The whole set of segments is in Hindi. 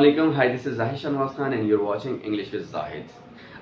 अस्सलामुअलैकुम, hi this is Zahid and you are watching English with Zahid.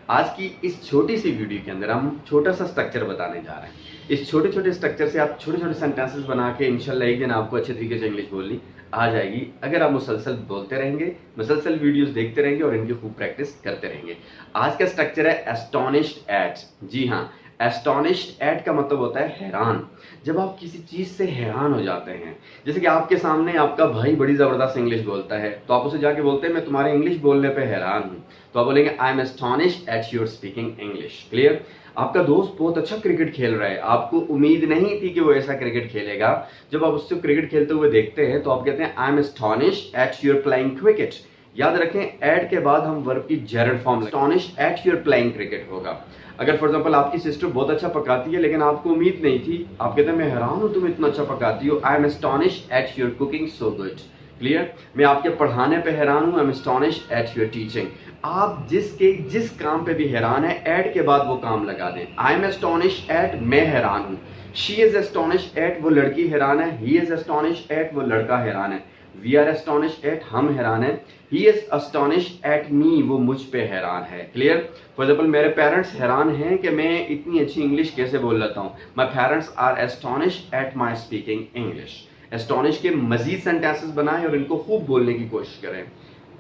आज की इस छोटी सी वीडियो के अंदर हम छोटा सा स्ट्रक्चर बताने जा रहे हैं। इस छोटे छोटे स्ट्रक्चर से आप छोटे छोटे सेंटेंसेस बना के इंशाल्लाह एक दिन आपको अच्छे तरीके से इंग्लिश बोलनी आ जाएगी, अगर आप मुसलसल बोलते रहेंगे, मुसलसल वीडियोस देखते रहेंगे और इनकी खूब प्रैक्टिस करते रहेंगे। आज का स्ट्रक्चर है एस्टोनिश्ड एट। जी हाँ, एस्टोनिश्ड एट का मतलब होता है हैरान। जब आप किसी चीज से हैरान हो जाते हैं, जैसे कि आपके सामने आपका भाई बड़ी जबरदस्त इंग्लिश बोलता है, तो आप उसे जाके बोलते हैं मैं तुम्हारे इंग्लिश बोलने पे हैरान हूँ, तो आप बोलेंगे I am astonished at your speaking English. Clear? आपका दोस्त बहुत अच्छा क्रिकेट खेल रहा है, आपको उम्मीद नहीं थी कि वो ऐसा क्रिकेट खेलेगा। जब आप उससे क्रिकेट खेलते हुए देखते हैं तो आप कहते हैं I am astonished at your playing cricket. याद रखें, एट के बाद हम वर्ब की gerund form astonished at your playing cricket होगा। अगर फॉर एग्जांपल आपकी सिस्टर बहुत अच्छा पकाती है लेकिन आपको उम्मीद नहीं थी, आप कहते हैं मैं हैरान हूं तुम इतना अच्छा पकाती हो, I am astonished at your cooking so good. Clear? मैं आपके पढ़ाने पे हैरान हूं, I am astonished at your teaching. आप जिस काम पे भी हैरान है, एट के बाद वो काम लगा दें। आई एम एस्टोनिश्ड एट, मैं हैरान हूं। शी इज एस्टोनिश्ड एट, वो लड़की हैरान है। ही इज एस्टोनिश्ड एट, वो लड़का हैरान है। वी आर एस्टोनिश्ड एट, हम हैरान है। He is astonished at me, वो मुझ पे हैरान है। क्लियर? फॉर एग्जाम्पल मेरे पेरेंट्स हैरान हैं कि मैं इतनी अच्छी इंग्लिश कैसे बोल लेता हूँ। My parents are astonished at my speaking English. Astonish के मजीद सेंटेंसेस बनाएं और इनको खूब बोलने की कोशिश करें।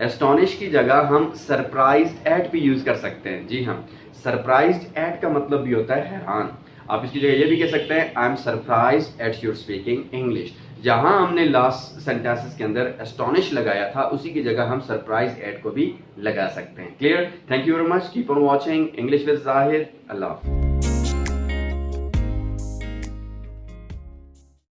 एस्टोनिश की जगह हम सरप्राइज्ड एट भी यूज कर सकते हैं। जी हाँ, सरप्राइज्ड एट का मतलब भी होता है हैरान। आप इसकी जगह ये भी कह सकते हैं I am surprised at your speaking English. जहां हमने लास्ट सेंटेंसेस के अंदर एस्टोनिश लगाया था, उसी की जगह हम सरप्राइज एट को भी लगा सकते हैं। Clear? Thank you very much, keep on watching English with Zahid. अल्लाह हाफिज़।